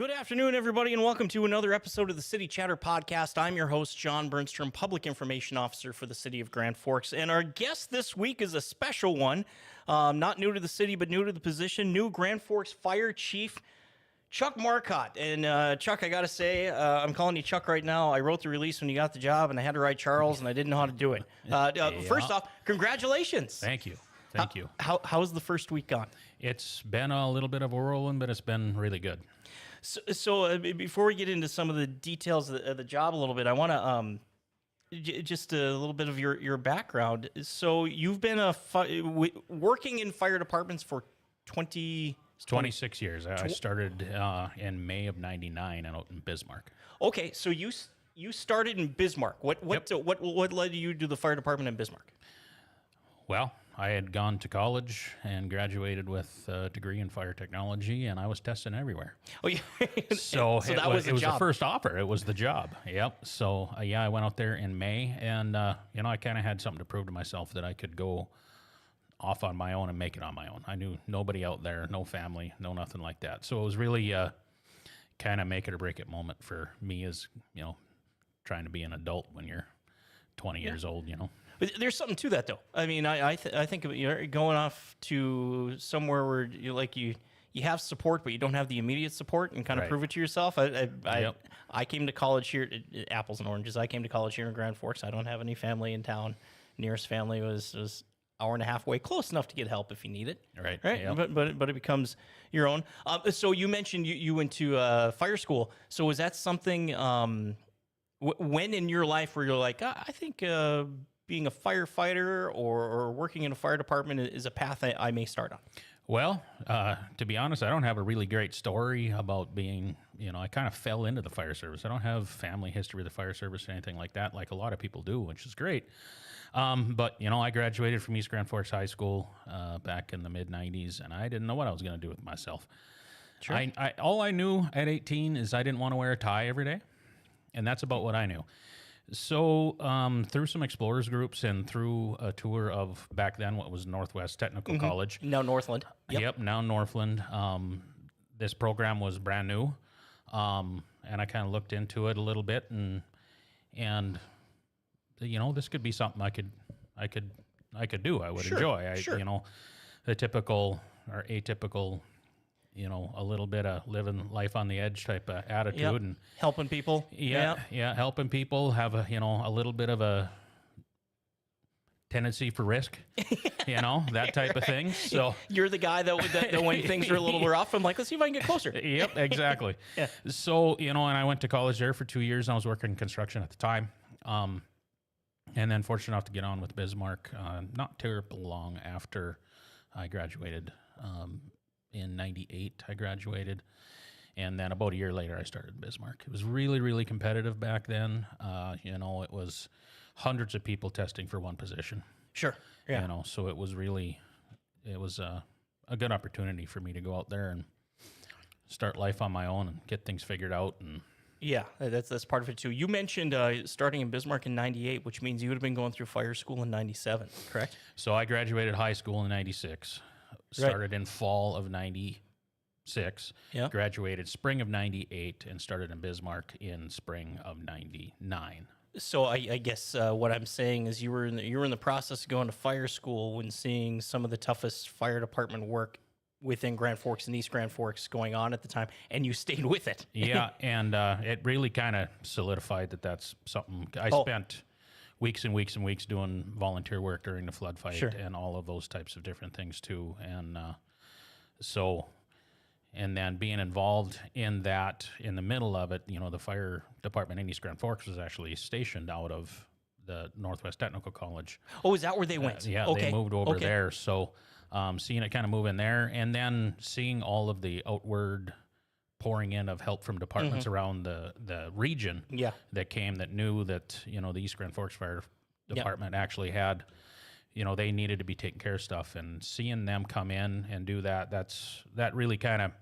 Good afternoon, everybody, and welcome to another episode of the City Chatter Podcast. I'm your host, John Bernstrom, Public Information Officer for the City of Grand Forks. And our guest this week is a special one, not new to the city, but new to the position, new Grand Forks Fire Chief, Chuck Marcott. And Chuck, I got to say, I'm calling you Chuck right now. I wrote the release when you got the job, and I had to write Charles, and I didn't know how to do it. First off, congratulations. Thank you. Thank you. How's the first week gone? It's been a little bit of a whirlwind, but it's been really good. So before we get into some of the details of the job a little bit, I want to just a little bit of your background. So you've been working in fire departments for 26 years. I started in May of '99 out in Bismarck. Okay, so you started in Bismarck. What led you to the fire department in Bismarck? Well, I had gone to college and graduated with a degree in fire technology, and I was testing everywhere. Oh, yeah. So it was the first offer. It was the job. Yep. So, I went out there in May, and, I kind of had something to prove to myself that I could go off on my own and make it on my own. I knew nobody out there, no family, no nothing like that. So it was really kind of make it or break it moment for me as, trying to be an adult when you're 20 years old, But there's something to that, though. I mean, I think of going off to somewhere where you have support, but you don't have the immediate support, and kind of prove it to yourself. I came to college here, apples and oranges. I came to college here in Grand Forks. I don't have any family in town. Nearest family was hour and a half away, close enough to get help if you need it. Right. Yep. But it becomes your own. So you mentioned you went to fire school. So was that something? When in your life where you're like, I think being a firefighter or working in a fire department is a path I may start on? Well, to be honest, I don't have a really great story about being, I kind of fell into the fire service. I don't have family history of the fire service or anything like that, like a lot of people do, which is great. But, I graduated from East Grand Forks High School back in the mid-'90s, and I didn't know what I was going to do with myself. Sure. All I knew at 18 is I didn't want to wear a tie every day, and that's about what I knew. So through some explorers groups and through a tour of back then what was Northwest Technical College. Now Northland. Yep, now Northland. This program was brand new, and I kind of looked into it a little bit, and this could be something I could do. I would enjoy. The typical or atypical, a little bit of living life on the edge type of attitude and helping people. Helping people, have a little bit of a tendency for risk, that type of thing. So you're the guy that when things are a little rough, I'm like, let's see if I can get closer. Yep, exactly. Yeah. So, and I went to college there for 2 years, and I was working in construction at the time. And then fortunate enough to get on with Bismarck, not terribly long after I graduated. In '98, I graduated, and then about a year later, I started Bismarck. It was really, really competitive back then. It was hundreds of people testing for one position. Sure. Yeah. So it was a good opportunity for me to go out there and start life on my own and get things figured out. And yeah, that's part of it too. You mentioned starting in Bismarck in '98, which means you would have been going through fire school in '97, correct? So I graduated high school in '96. Started in fall of '96, graduated spring of '98, and started in Bismarck in spring of '99. So I guess what I'm saying is you were in the process of going to fire school when seeing some of the toughest fire department work within Grand Forks and East Grand Forks going on at the time, and you stayed with it. Yeah, and it really kind of solidified that's something I spent weeks and weeks and weeks doing volunteer work during the flood fight and all of those types of different things too. And and then being involved in that, in the middle of it, the fire department in East Grand Forks was actually stationed out of the Northwest Technical College. Oh, is that where they went? Yeah, they moved over there. So seeing it kind of move in there, and then seeing all of the outward pouring in of help from departments around the region that came, that knew that, the East Grand Forks Fire Department actually had, they needed to be taking care of stuff, and seeing them come in and do that, that really kind of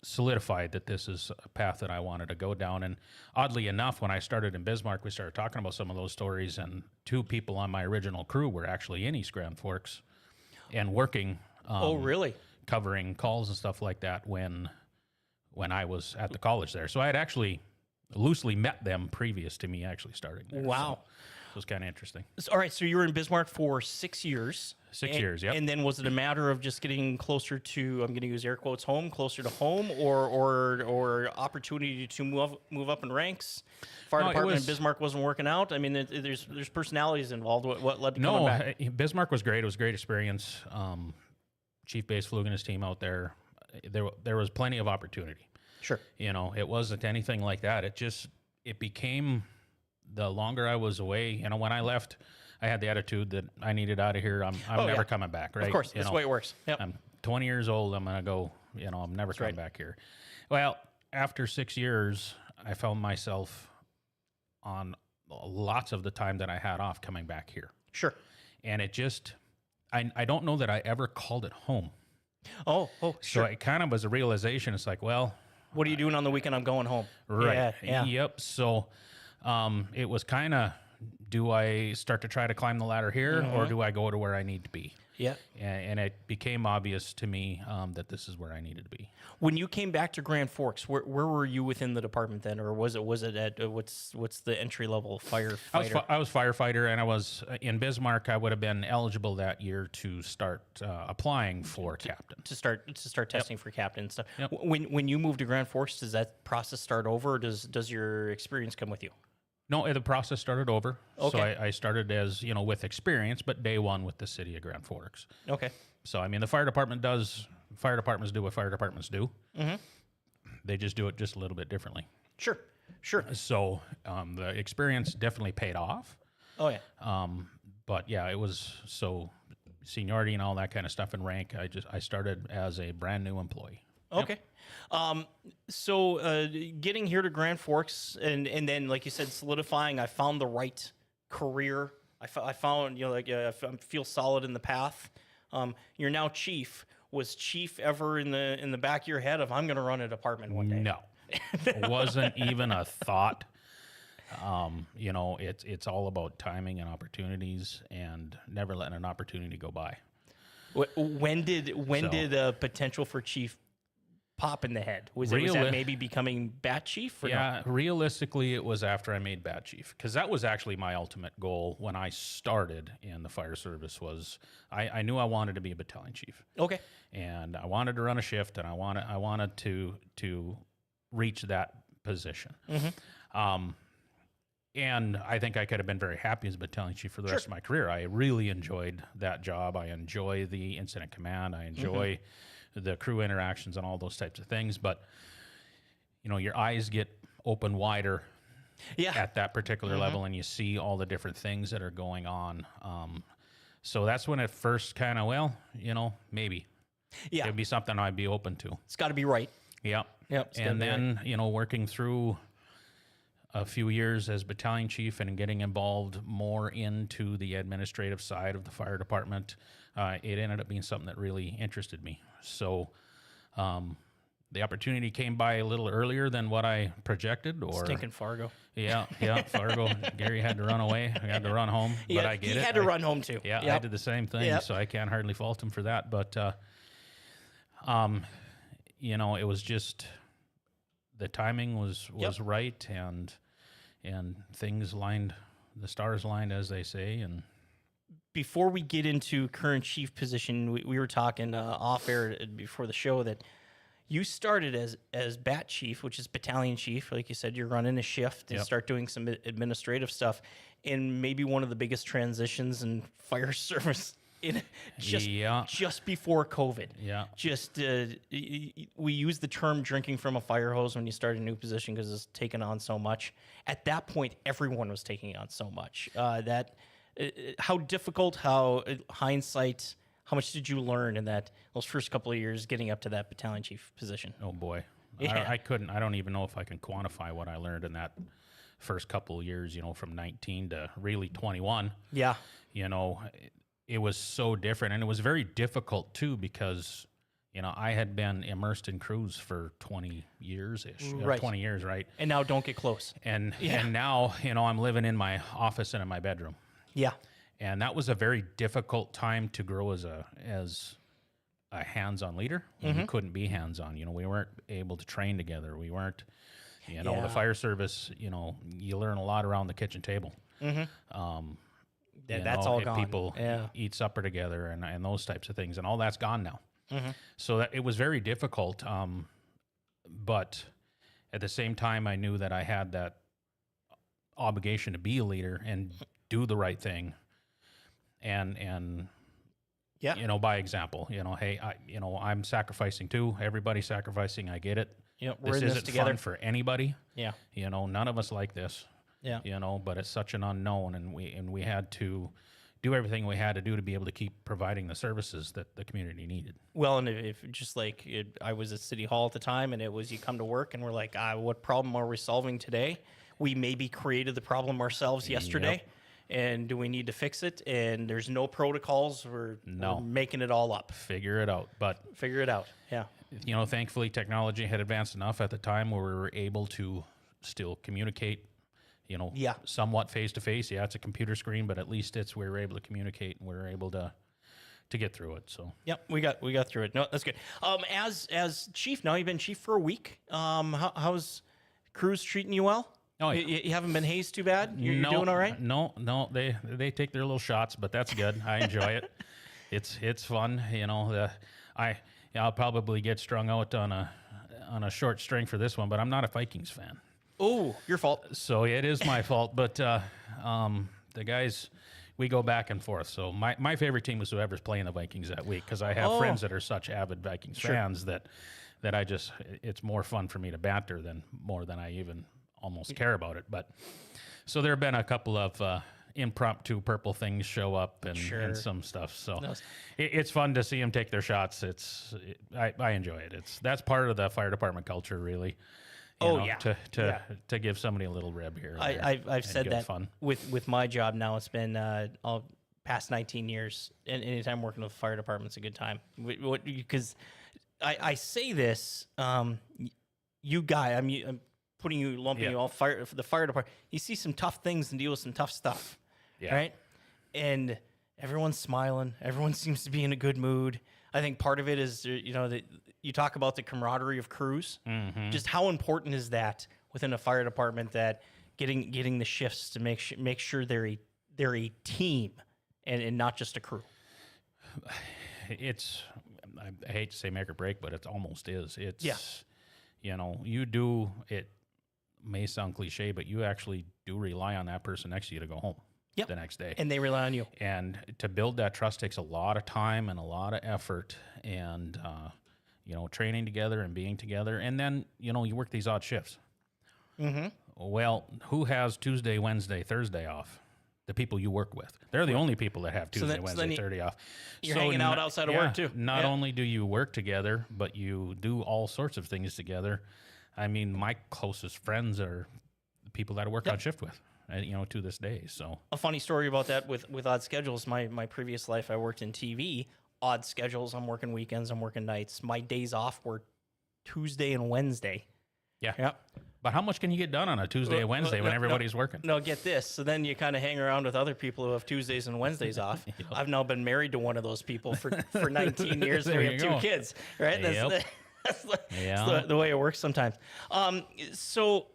solidified that this is a path that I wanted to go down. And oddly enough, when I started in Bismarck, we started talking about some of those stories, and 2 people on my original crew were actually in East Grand Forks and working. Oh, really? Covering calls and stuff like that when when I was at the college there. So I had actually loosely met them previous to me actually starting there. Wow. So it was kind of interesting. All right, so you were in Bismarck for 6 years. 6 years, yep. And then was it a matter of just getting closer to, I'm going to use air quotes, home, closer to home, or opportunity to move up in ranks? Fire department in Bismarck wasn't working out. I mean, there's personalities involved. What led to coming back? Bismarck was great. It was a great experience. Chief Base Flug and his team out there. There was plenty of opportunity. Sure. You know, it wasn't anything like that. It became, the longer I was away, you know, when I left, I had the attitude that I needed out of here. I'm never coming back, right? Of course, that's the way it works. Yep. I'm 20 years old. I'm going to go, you know, I'm never coming back here. Well, after 6 years, I found myself on lots of the time that I had off coming back here. Sure. And it just, I don't know that I ever called it home. Oh, sure. So it kind of was a realization. It's like, well, what are you doing on the weekend? I'm going home. Right. Yeah. Yep. So it was kind of, do I start to try to climb the ladder here, or do I go to where I need to be? Yeah. And it became obvious to me that this is where I needed to be. When you came back to Grand Forks, where were you within the department then, or was it at what's the entry level firefighter? I was firefighter, and I was in Bismarck. I would have been eligible that year to start applying for captain. To start testing for captain and stuff. Yep. When you moved to Grand Forks, does that process start over, or does your experience come with you? No, the process started over. Okay. So I started as, you know, with experience, but day one with the city of Grand Forks. Okay. So, I mean, fire departments do what fire departments do. Mm-hmm. They just do it just a little bit differently. Sure. So the experience definitely paid off. Oh, yeah. But yeah, it was, so seniority and all that kind of stuff and rank, I started as a brand new employee. Okay. So getting here to Grand Forks and then, like you said, solidifying, I found the right career. I found, you know, like I feel solid in the path. You're now chief. Was chief ever in the back of your head of, I'm going to run a department one day? No, it wasn't even a thought. You know, it's all about timing and opportunities and never letting an opportunity go by. When did a potential for chief pop in the head? Was that maybe becoming bat chief? Or yeah, no? Realistically, it was after I made bat chief, because that was actually my ultimate goal when I started in the fire service. Was I knew I wanted to be a battalion chief. Okay. And I wanted to run a shift, and I wanted to reach that position. Mm-hmm. And I think I could have been very happy as a battalion chief for the rest of my career. I really enjoyed that job. I enjoy the incident command. I enjoy the crew interactions and all those types of things. But, you know, your eyes get open wider at that particular level, and you see all the different things that are going on. So that's when it first kind of, well, you know, maybe. Yeah. It'd be something I'd be open to. It's got to be right. Yep. Yep. And then, you know, working through a few years as battalion chief and getting involved more into the administrative side of the fire department, it ended up being something that really interested me. So the opportunity came by a little earlier than what I projected. Or stinking Fargo. Yeah, Fargo. Gary had to run away. I had to run home, but I get it. He had to run home too. Yeah, I did the same thing, so I can't hardly fault him for that. But, you know, it was just the timing was right, and things lined, the stars aligned, as they say. And before we get into current chief position, we were talking off air before the show that you started as bat chief, which is battalion chief. Like you said, you're running a shift and start doing some administrative stuff. And maybe one of the biggest transitions in fire service just before COVID. Yeah. We use the term drinking from a fire hose when you start a new position because it's taken on so much. At that point, everyone was taking on so much. How difficult, hindsight, how much did you learn in those first couple of years getting up to that battalion chief position? Oh boy. Yeah. I don't even know if I can quantify what I learned in that first couple of years, you know, from 19 to really 21. Yeah. You know, it was so different, and it was very difficult too, because, you know, I had been immersed in crews for 20 years-ish, right. 20 years, right? And now don't get close. And now, you know, I'm living in my office and in my bedroom. Yeah. And that was a very difficult time to grow as a hands-on leader. We couldn't be hands-on. We weren't able to train together. We weren't, the fire service, you learn a lot around the kitchen table. That's all gone. People eat supper together and those types of things, and all that's gone now. So that it was very difficult. But at the same time, I knew that I had that obligation to be a leader and do the right thing. And by example, hey, I'm sacrificing too. Everybody's sacrificing. I get it. We're this in this isn't together fun for anybody. Yeah. None of us like this. Yeah. But it's such an unknown, and we had to do everything we had to do to be able to keep providing the services that the community needed. Well, and if just like I was at City Hall at the time, and it was you come to work and we're like, what problem are we solving today? We maybe created the problem ourselves yesterday, and do we need to fix it? And there's no protocols. We're making it all up. Figure it out. Figure it out. Yeah. Thankfully, technology had advanced enough at the time where we were able to still communicate. Somewhat face to face. Yeah, it's a computer screen, but at least we were able to communicate and we were able to get through it. So we got through it. No, that's good. As chief, now you've been chief for a week. How's crews treating you well? Oh, yeah. You haven't been hazed too bad. You're doing all right. No, they take their little shots, but that's good. I enjoy it. It's fun. I'll probably get strung out on a short string for this one, but I'm not a Vikings fan. Oh, your fault. So it is my fault, but the guys, we go back and forth. So my favorite team was whoever's playing the Vikings that week, because I have friends that are such avid Vikings fans that it's more fun for me to banter than I even almost care about it. But so there have been a couple of impromptu purple things show up and some stuff. So it's fun to see them take their shots. I enjoy it. That's part of the fire department culture, really. To give somebody a little rib here. I've said that fun. With my job now. It's been all past 19 years, and anytime working with the fire department, it's a good time. Because I say this, you guy, I'm putting you, lumping you all for the fire department. You see some tough things and deal with some tough stuff, right? And everyone's smiling. Everyone seems to be in a good mood. I think part of it is, that you talk about the camaraderie of crews. Just how important is that within a fire department, that getting the shifts to make sure they're a team and not just a crew. I hate to say make or break, but it almost is. You do, it may sound cliche, but you actually do rely on that person next to you to go home. The next day. And they rely on you. And to build that trust takes a lot of time and a lot of effort and, training together and being together. And then, you work these odd shifts. Well, who has Tuesday, Wednesday, Thursday off? The people you work with. They're the only people that have Tuesday, Wednesday, Thursday off. You're hanging out outside of work, too. Not only do you work together, but you do all sorts of things together. I mean, my closest friends are the people that I work on shift with. To this day. So a funny story about that with odd schedules. My previous life, I worked in TV. Odd schedules. I'm working weekends. I'm working nights. My days off were Tuesday and Wednesday. Yeah. Yep. But how much can you get done on a Tuesday and Wednesday when everybody's working? No, get this. So then you kind of hang around with other people who have Tuesdays and Wednesdays off. I've now been married to one of those people for 19 years. And we have two kids. Right. That's the way it works sometimes. So.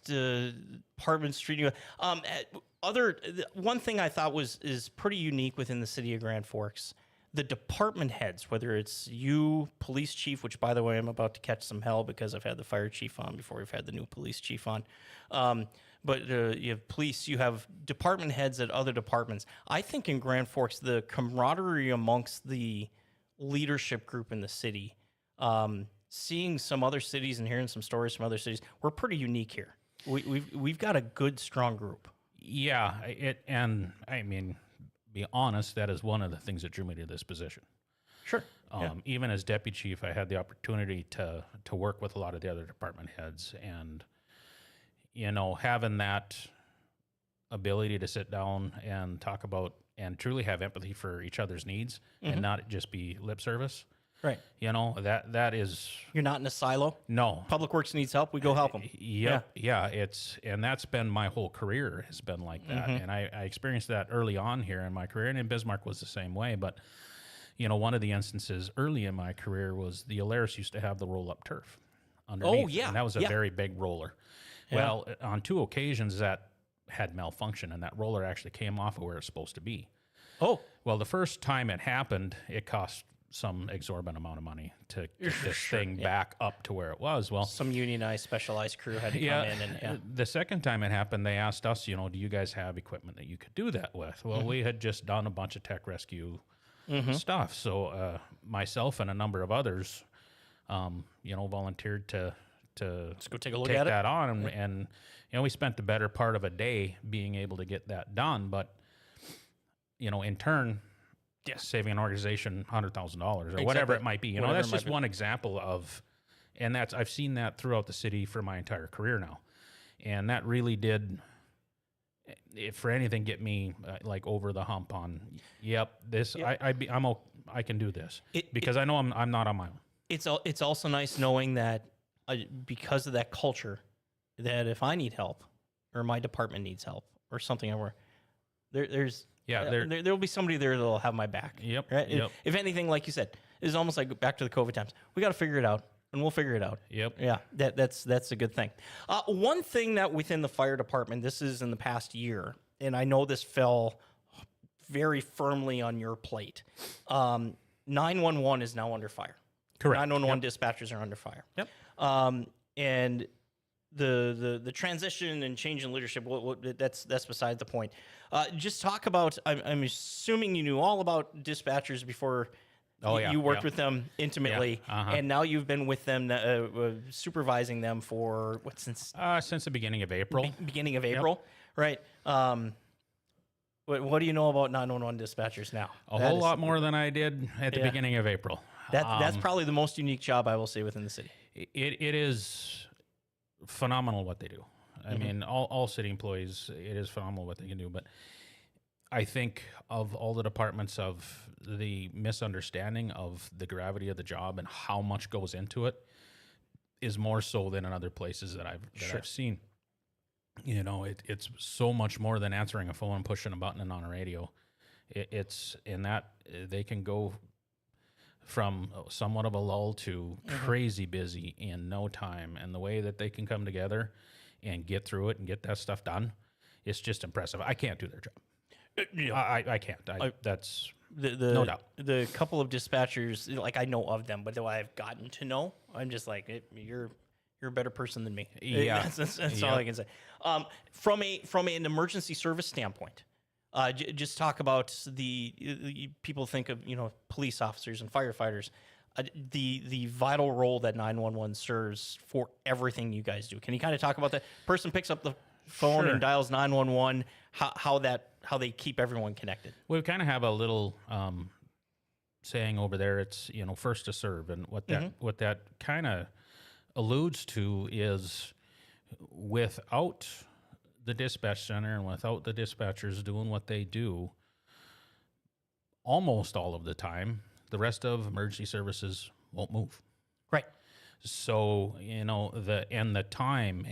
Departments treating you. One thing I thought is pretty unique within the city of Grand Forks, the department heads, whether it's you, police chief, which by the way I'm about to catch some hell because I've had the fire chief on before we've had the new police chief on. But you have police, you have department heads at other departments. I think in Grand Forks, the camaraderie amongst the leadership group in the city. Seeing some other cities and hearing some stories from other cities, we're pretty unique here. We've got a good, strong group. Yeah, be honest, that is one of the things that drew me to this position. Sure. Even as deputy chief, I had the opportunity to work with a lot of the other department heads, and having that ability to sit down and talk about and truly have empathy for each other's needs and not just be lip service. Right. That is... You're not in a silo? No. Public Works needs help, we go help them. Yeah. And that's been my whole career has been like that. And I experienced that early on here in my career, and in Bismarck was the same way. But, one of the instances early in my career was the Alaris used to have the roll-up turf underneath. Oh, yeah. And that was a Yeah. very big roller. Yeah. Well, on 2 occasions that had malfunction, and that roller actually came off of where it's supposed to be. Oh, Well, the first time it happened, it cost some exorbitant amount of money to get this thing back up to where it was. Well, some unionized, specialized crew had to come in and the second time it happened, they asked us, do you guys have equipment that you could do that with? Well, we had just done a bunch of tech rescue stuff. So myself and a number of others, volunteered to let's go take a look take at it. that on. And we spent the better part of a day being able to get that done. But, in turn, saving an organization $100,000 or whatever it might be. Whatever That's it might just be. one example of, and I've seen that throughout the city for my entire career now. And that really did, for anything, get me like over the hump on, I can do this because I know I'm not on my own. It's also nice knowing that because of that culture, that if I need help or my department needs help or something, there'll be somebody there that'll have my back. Yep. Right. Yep. If anything, like you said, it's almost like back to the COVID times. We got to figure it out, and we'll figure it out. Yep. Yeah. That's a good thing. One thing that within the fire department, this is in the past year, and I know this fell very firmly on your plate. 911 is now under fire. Correct. 911 dispatchers are under fire. Yep. And the transition and change in leadership, that's beside the point. Just talk about, I'm assuming you knew all about dispatchers before you worked with them intimately, and now you've been with them, supervising them for, since the beginning of April. Beginning of April, right? What do you know about 911 dispatchers now? A whole lot more than I did at the beginning of April. That's probably the most unique job I will say within the city. It is phenomenal what they do. I mean, all city employees, it is phenomenal what they can do. But I think of all the departments, of the misunderstanding of the gravity of the job and how much goes into it is more so than in other places that I've seen. It's so much more than answering a phone and pushing a button and on a radio. It's in that they can go from somewhat of a lull to crazy busy in no time. And the way that they can come together and get through it and get that stuff done, it's just impressive. I can't do their job. I can't. That's no doubt. The couple of dispatchers, like I know of them, but though I've gotten to know, I'm just like, you're a better person than me. Yeah. That's all I can say. From an emergency service standpoint, just talk about the people think of police officers and firefighters, the vital role that 911 serves for everything you guys do. Can you kind of talk about that? Person picks up the phone and dials 911. How they keep everyone connected. We kind of have a little saying over there. It's first to serve, and what that kind of alludes to is without the dispatch center and without the dispatchers doing what they do, almost all of the time, the rest of emergency services won't move. Right. So, the time,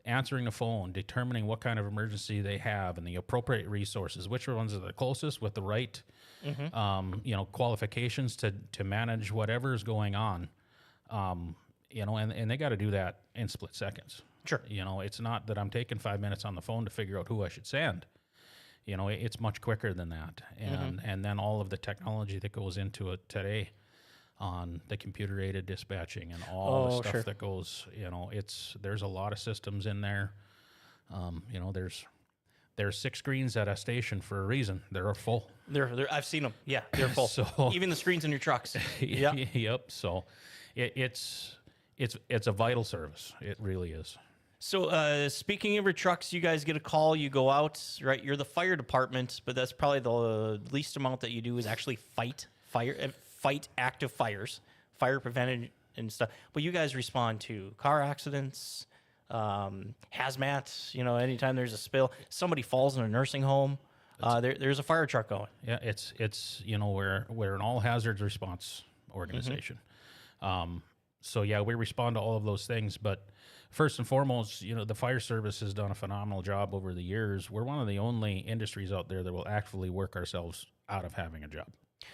answering the phone, determining what kind of emergency they have and the appropriate resources, which ones are the closest with the right, qualifications to manage whatever is going on. And they got to do that in split seconds. Sure. It's not that I'm taking 5 minutes on the phone to figure out who I should send. It's much quicker than that. And then all of the technology that goes into it today on the computer-aided dispatching and all the stuff that goes, there's a lot of systems in there. There's 6 screens at a station for a reason. They're full. I've seen them. Yeah, they're full. So, even the screens in your trucks. Yeah. Yep. So it's a vital service. It really is. So speaking of your trucks, you guys get a call, you go out, right? You're the fire department, but that's probably the least amount that you do is actually fight active fires, fire prevention and stuff. But you guys respond to car accidents, hazmat, anytime there's a spill, somebody falls in a nursing home, there's a fire truck going. Yeah, it's we're an all hazards response organization. So yeah, we respond to all of those things, but first and foremost, the fire service has done a phenomenal job over the years. We're one of the only industries out there that will actually work ourselves out of having a job.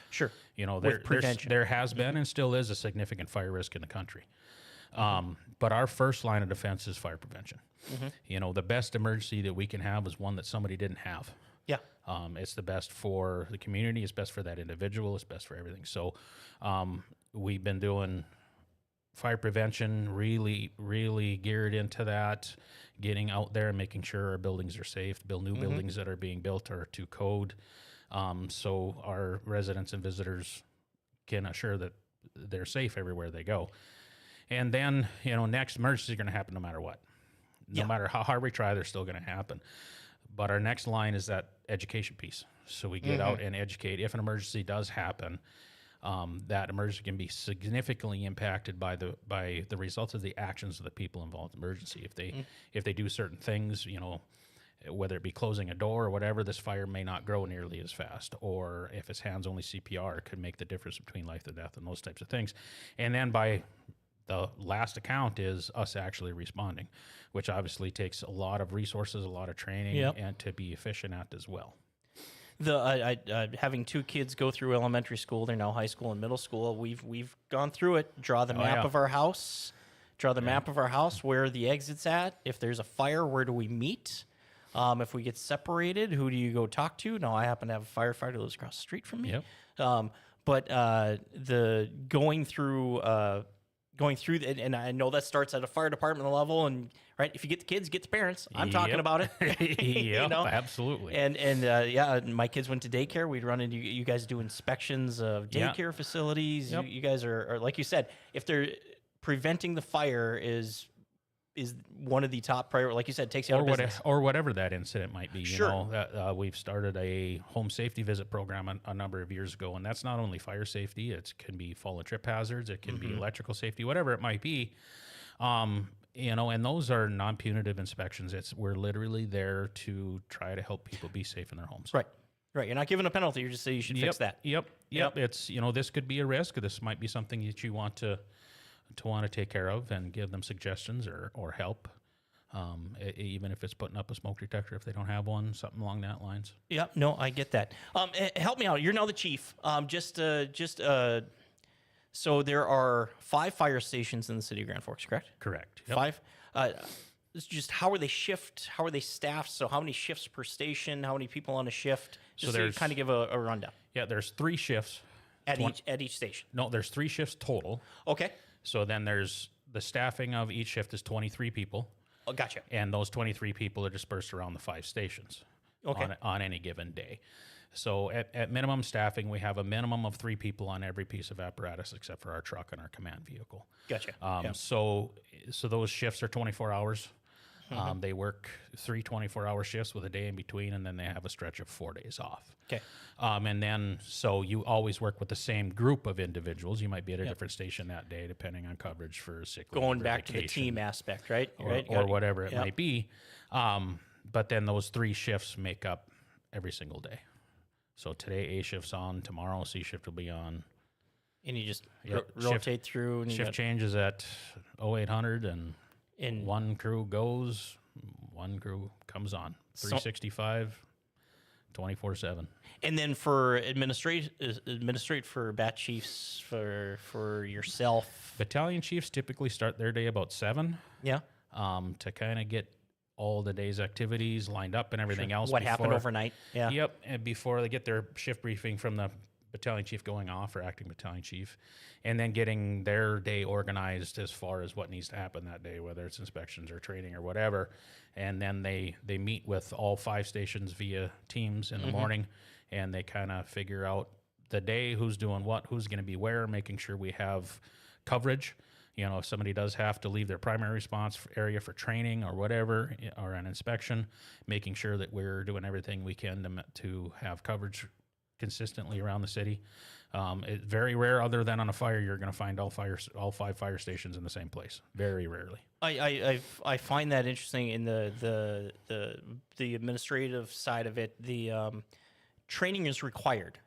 Sure. You know, With prevention. there has been and still is a significant fire risk in the country. But our first line of defense is fire prevention. You know, the best emergency that we can have is one that somebody didn't have. Yeah. It's the best for the community. It's best for that individual. It's best for everything. So we've been doing fire prevention, really geared into that, getting out there and making sure our buildings are safe, build new buildings that are being built are to code. So our residents and visitors can assure that they're safe everywhere they go. And then, you know, next emergencies are going to happen no matter what. No matter how hard we try, they're still going to happen. But our next line is that education piece. So we get out and educate. If an emergency does happen, that emergency can be significantly impacted by the results of the actions of the people involved in the emergency. If they do certain things, you know, whether it be closing a door or whatever, this fire may not grow nearly as fast. Or if it's hands-only CPR, it could make the difference between life and death and those types of things. And then by the last account is us actually responding, which obviously takes a lot of resources, a lot of training, and to be efficient at as well. Having two kids go through elementary school, they're now high school and middle school. We've gone through it. Draw the map of our house. Draw the map of our house. Where are the exits at? If there's a fire, where do we meet? If we get separated, who do you go talk to? Now, I happen to have a firefighter who lives across the street from me. But the going through, and I know that starts at a fire department level, and right, if you get the kids, get the parents. I'm talking about it. You know? Absolutely. And my kids went to daycare. We'd run into you guys do inspections of daycare facilities. You guys are, like you said, if they're preventing the fire is one of the top priorities. Like you said, takes you out of business. Or whatever that incident might be. You know, we've started a home safety visit program a number of years ago, and that's not only fire safety. It can be fall and trip hazards. It can be electrical safety, whatever it might be. You know, and those are non-punitive inspections. We're literally there to try to help people be safe in their homes. Right. You're not giving a penalty. You're just saying you should fix that. Yep. It's, you know, this could be a risk. This might be something that you want to take care of and give them suggestions or help, even if it's putting up a smoke detector if they don't have one, something along that lines. Yeah, no, I get that. Help me out. You're now the chief. So there are 5 fire stations in the city of Grand Forks, correct? Correct. 5. Just how are they How are they staffed? So how many shifts per station? How many people on a shift? Just so you kind of give a rundown. Yeah, there's 3 shifts at each station. No, there's 3 shifts total. Okay. So then there's the staffing of each shift is 23 people. Oh, gotcha. And those 23 people are dispersed around the 5 stations on any given day. So at minimum staffing, we have a minimum of 3 people on every piece of apparatus except for our truck and our command vehicle. Gotcha. So those shifts are 24 hours. They work 3 24-hour shifts with a day in between, and then they have a stretch of 4 days off. Okay. And then, so you always work with the same group of individuals. You might be at a different station that day, depending on coverage for sick leave. Going back to the team aspect, right? Or whatever it might be. But then those 3 shifts make up every single day. So today A shift's on, tomorrow C shift will be on. And you just rotate through. And shift changes at 0800 and one crew goes, one crew comes on. 365, 24/7. And then for administrate for bat chiefs, for yourself. Battalion chiefs typically start their day about 7. Yeah. To kind of get all the day's activities lined up and everything else. What happened overnight. Yeah. Yep. And before they get their shift briefing from the battalion chief going off or acting battalion chief, and then getting their day organized as far as what needs to happen that day, whether it's inspections or training or whatever. And then they meet with all 5 stations via Teams in the morning, and they kind of figure out the day, who's doing what, who's going to be where, making sure we have coverage. You know, if somebody does have to leave their primary response area for training or whatever, or an inspection, making sure that we're doing everything we can to have coverage consistently around the city. It's very rare, other than on a fire, you're going to find all 5 fire stations in the same place. Very rarely. I find that interesting in the administrative side of it. The training is required.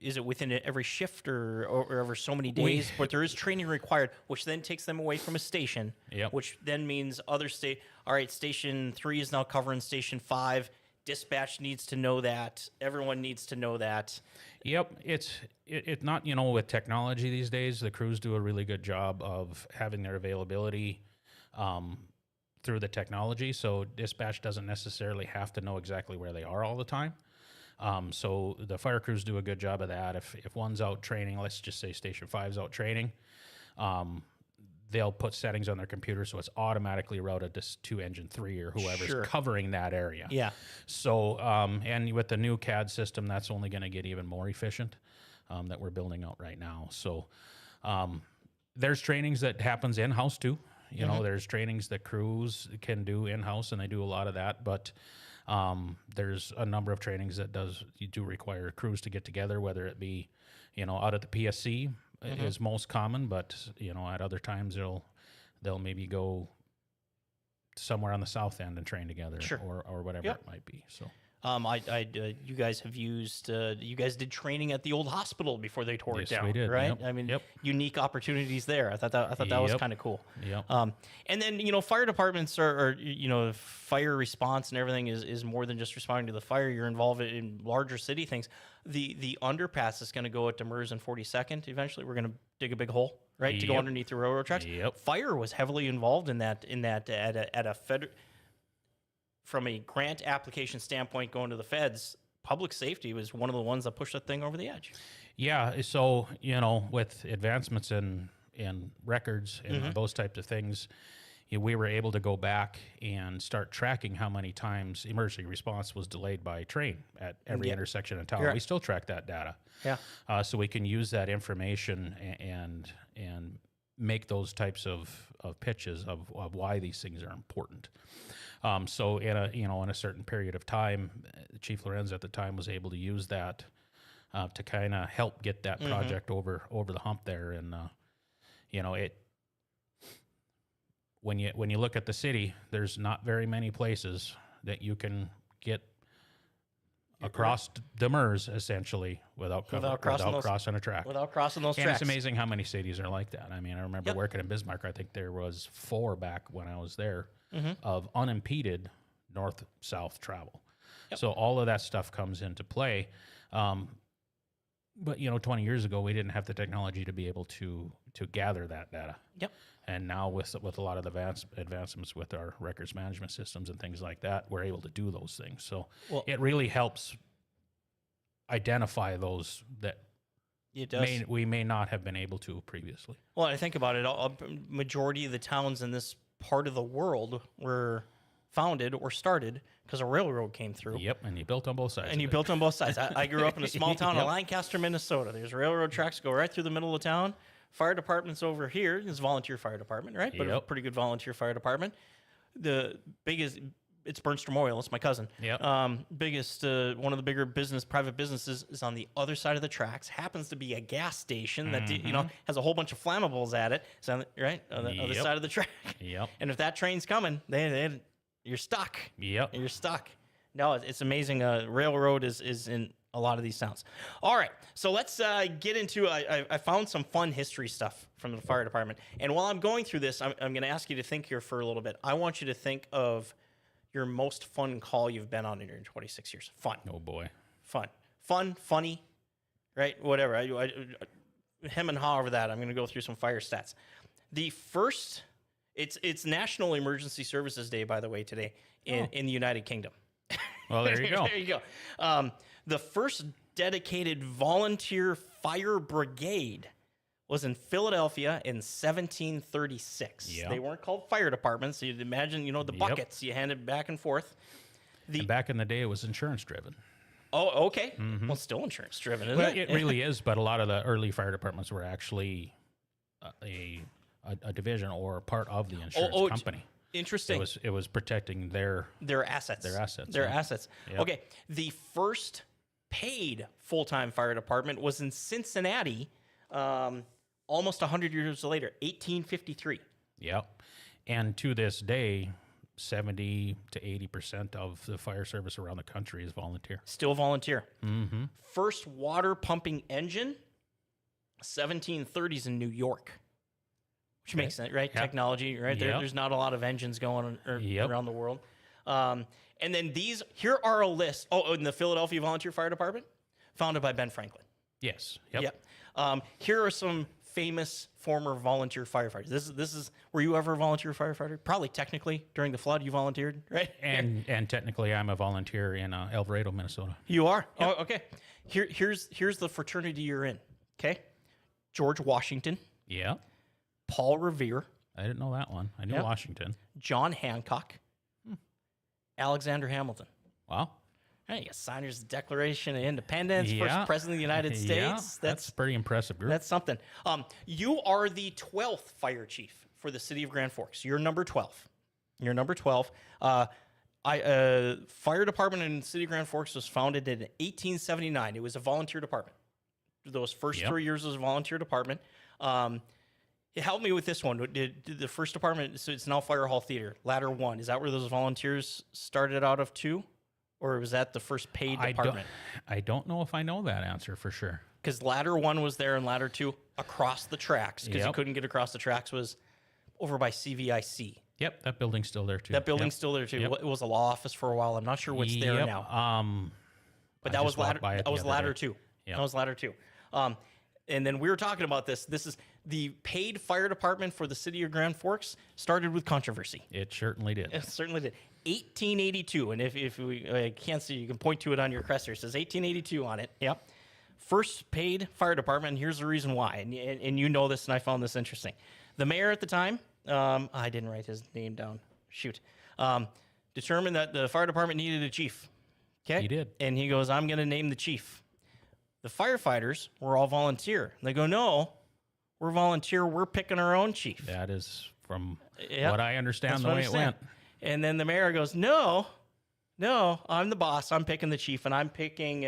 Is it within every shift or over so many days? But there is training required, which then takes them away from a station. Yep. Which then means all right, station 3 is now covering station 5. Dispatch needs to know that. Everyone needs to know that. Yep, it's not, with technology these days, the crews do a really good job of having their availability through the technology. So dispatch doesn't necessarily have to know exactly where they are all the time. So the fire crews do a good job of that. If one's out training, let's just say Station 5's out training, they'll put settings on their computer so it's automatically routed to Engine 3 or whoever's Sure. covering that area. Yeah. So, and with the new CAD system, that's only going to get even more efficient that we're building out right now. So there's trainings that happens in-house too. You know, there's trainings that crews can do in-house, and they do a lot of that. But there's a number of trainings that you do require crews to get together, whether it be, out at the PSC is most common, but at other times they'll maybe go somewhere on the south end and train together, Sure. or whatever it might be. So. You guys have used. You guys did training at the old hospital before they tore it Yes, down, we did. right? Yep. I mean, Yep. unique opportunities there. I thought that was Yep. kind of cool. Yep. And then fire departments are fire response and everything is more than just responding to the fire. You're involved in larger city things. The underpass is going to go at Demers and 42nd. Eventually, we're going to dig a big hole, right, to go Yep. underneath the railroad tracks. Yep. Fire was heavily involved in that at a federal. From a grant application standpoint, going to the feds, public safety was one of the ones that pushed that thing over the edge. Yeah. So, with advancements in records and those types of things, we were able to go back and start tracking how many times emergency response was delayed by train at every intersection in town. Correct. We still track that data. Yeah. So we can use that information and make those types of pitches of why these things are important. So in a certain period of time, Chief Lorenz at the time was able to use that to kind of help get that project over the hump there. And when you look at the city, there's not very many places that you can get across Demers essentially without crossing a track. Without crossing those And tracks. it's amazing how many cities are like that. I mean, I remember working in Bismarck. I think there was 4 back when I was there of unimpeded north-south travel. Yep. So all of that stuff comes into play. But 20 years ago, we didn't have the technology to be able to gather that data. Yep. And now with a lot of the advancements with our records management systems and things like that, we're able to do those things. So it really helps identify those that It does. we may not have been able to previously. Well, I think about it. A majority of the towns in this part of the world were founded or started because a railroad came through. Yep, and you built on both sides. And you built on both sides. I grew up in a small town Yep. of Lancaster, Minnesota. There's railroad tracks go right through the middle of town. Fire department's over here. It's volunteer fire department, right? But a Yep. pretty good volunteer fire department. The biggest, it's Bernstrom Oil. It's my cousin. Yep. Biggest, one of the bigger private businesses is on the other side of the tracks. Happens to be a gas station that has a whole bunch of flammables at it. So on the other Yep. side of the track. Yep. And if that train's coming, you're stuck. Yep. You're stuck. No, it's amazing. Railroad is in a lot of these towns. All right, so let's get into. I found some fun history stuff from the fire department, and while I'm going through this, I'm going to ask you to think here for a little bit. I want you to think of your most fun call you've been on in your 26 years. Fun, Oh boy. funny, right? Whatever. I hem and haw over that. I'm going to go through some fire stats. The first, it's National Emergency Services Day, by the way, today in the United Kingdom. Well, there you go. There you go. The first dedicated volunteer fire brigade was in Philadelphia in 1736. Yeah. They weren't called fire departments. So you'd imagine, the buckets you handed back and forth. And back in the day, it was insurance driven. Oh, okay. Well, still insurance driven, isn't Well, it? it really is, but a lot of the early fire departments were actually a division or part of the insurance company. Interesting. It was protecting their assets. Their assets. Yep. Okay. The first paid full-time fire department was in Cincinnati almost 100 years later, 1853. Yep. And to this day, 70 to 80% of the fire service around the country is volunteer. Still volunteer. Mm-hmm. First water pumping engine, 1730s in New York. Which makes sense, right? Yep. Technology, right? Yep. There's not a lot of engines going around the world. And then here are a list. Oh, and the Philadelphia Volunteer Fire Department, founded by Ben Franklin. Yes. Yep. Here are some famous former volunteer firefighters. This is were you ever a volunteer firefighter? Probably technically during the flood you volunteered, right? And technically I'm a volunteer in Alvarado, Minnesota. You are? Yep. Oh, okay. Here's the fraternity you're in. Okay. George Washington, Yeah. Paul Revere, I didn't know that one. I knew Yep. Washington. John Hancock, Alexander Hamilton. Wow. Hey, you got Signers Declaration of Independence, Yeah. first president of the United Yeah, States. that's a pretty impressive group. That's something. You are the 12th fire chief for the city of Grand Forks. You're number 12. You're number 12. Fire department in the city of Grand Forks was founded in 1879. It was a volunteer department. Those first 3 years was a volunteer department. Help me with this one. Did the first department, so it's now Fire Hall Theater, Ladder 1. Is that where those volunteers started out of too? Or was that the first paid department? I don't know if I know that answer for sure. Because Ladder 1 was there and Ladder 2 across the tracks, because you Yep. couldn't get across the tracks, was over by CVIC. Yep, that building's still there too. That building's still there too. Yep. It was a law office for a while. I'm not sure what's there Yep. now. But I that was just walked Ladder. by it That the was other Ladder day. 2. Yep. That was Ladder 2. And then we were talking about this. This is the paid fire department for the city of Grand Forks. Started with controversy. It certainly did. It certainly did. 1882, and if we can't see, you can point to it on your crest here. It says 1882 on it. Yep. First paid fire department, and here's the reason why. And you know this, and I found this interesting. The mayor at the time, I didn't write his name down. Shoot. Determined that the fire department needed a chief. Okay? He did. And he goes, I'm going to name the chief. The firefighters were all volunteer. They go, no, we're volunteer. We're picking our own chief. That is from Yep. what I understand That's the what way I it understand. went. And then the mayor goes, no, I'm the boss. I'm picking the chief, and I'm picking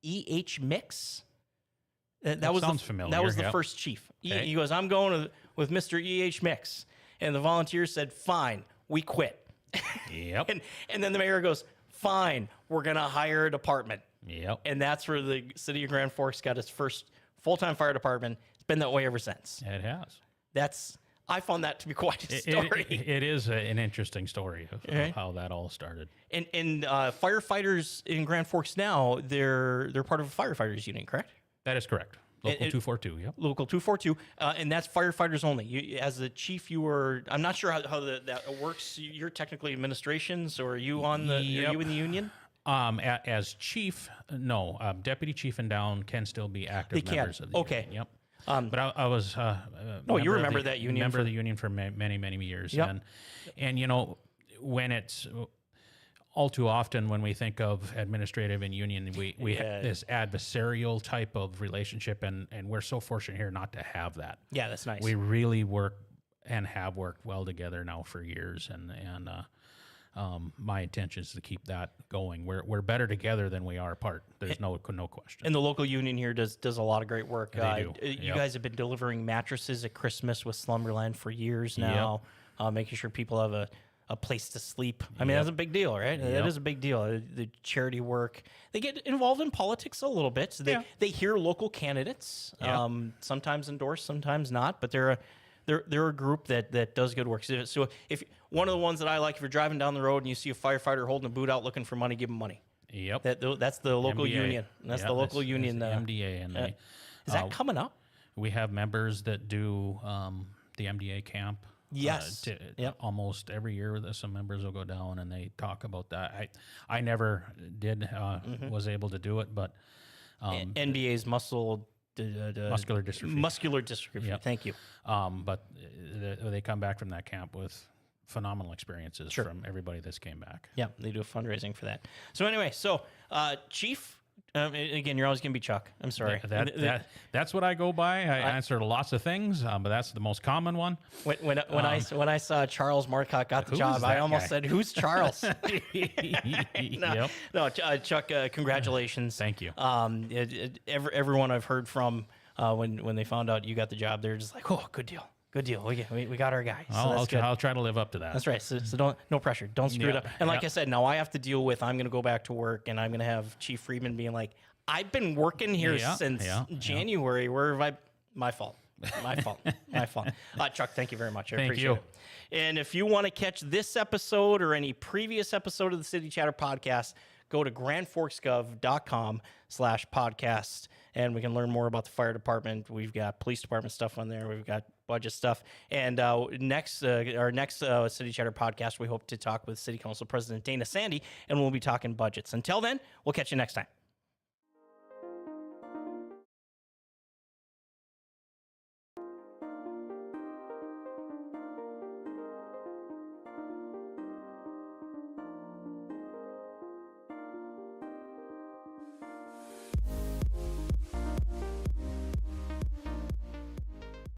E.H. Mix. That was sounds familiar, That was the yep. first chief. Okay. He goes, I'm going with Mr. E.H. Mix. And the volunteers said, fine, we quit. Yep. And then the mayor goes, fine, we're going to hire a department. Yep. And that's where the city of Grand Forks got its first full-time fire department. It's been that way ever since. It has. I found that to be quite a story. It is an interesting story of how that all started. And firefighters in Grand Forks now, they're part of a firefighters union, correct? That is correct. Local 242, yep. Local 242, and that's firefighters only. You, as the chief, you were. I'm not sure how that works. You're technically administrations, or are you on the? Are you in the union? As chief, no. Deputy chief and down can still be active members of the Okay. union. Yep. But I was. You remember that union? Member of the union for many years. Yep. And you know, when it's all too often when we think of administrative and union, we have this adversarial type of relationship, and we're so fortunate here not to have that. Yeah, that's nice. We really work and have worked well together now for years, and my intention is to keep that going. We're better together than we are apart. There's no question. And the local union here does a lot of great work. They do. You Yep. guys have been delivering mattresses at Christmas with Slumberland for years now, making sure people have a place to sleep. I mean, that's a big deal, right? That Yep. is a big deal. The charity work. They get involved in politics a little bit. So they hear local candidates, sometimes endorse, sometimes not, but they're a group that does good work. So if one of the ones that I like, if you're driving down the road and you see a firefighter holding a boot out looking for money, give them money. Yep. That's the local MDA. union. That's the local union. That's the MDA, and they, Is that coming up? we have members that do the MDA camp. Yes. Yep. Almost every year, some members will go down and they talk about that. I never did was able to do it, but NBA's muscular dystrophy. Muscular dystrophy. Yep. Thank you. But they come back from that camp with phenomenal experiences from everybody that's came back. Yeah, they do a fundraising for that. So anyway, Chief, again, you're always going to be Chuck. I'm sorry. That's what I go by. I answer to lots of things, but that's the most common one. When I saw Charles Marcott got the job, I almost said, "Who's Charles?" Chuck, congratulations. Thank you. Everyone I've heard from when they found out you got the job, they're just like, "Oh, good deal." Good deal. We got our guy. So I'll try to live up to that. That's right. So no pressure. Don't screw it up. And like I said, now I have to deal with, I'm going to go back to work and I'm going to have Chief Friedman being like, I've been working here since January. Where have my fault? My fault. My fault. Chuck, thank you very much. I Thank appreciate you. it. And if you want to catch this episode or any previous episode of the City Chatter podcast, go to grandforksgov.com/podcast, and we can learn more about the fire department. We've got police department stuff on there. We've got budget stuff. And our next City Chatter podcast, we hope to talk with City Council President Dana Sandy, and we'll be talking budgets. Until then, we'll catch you next time.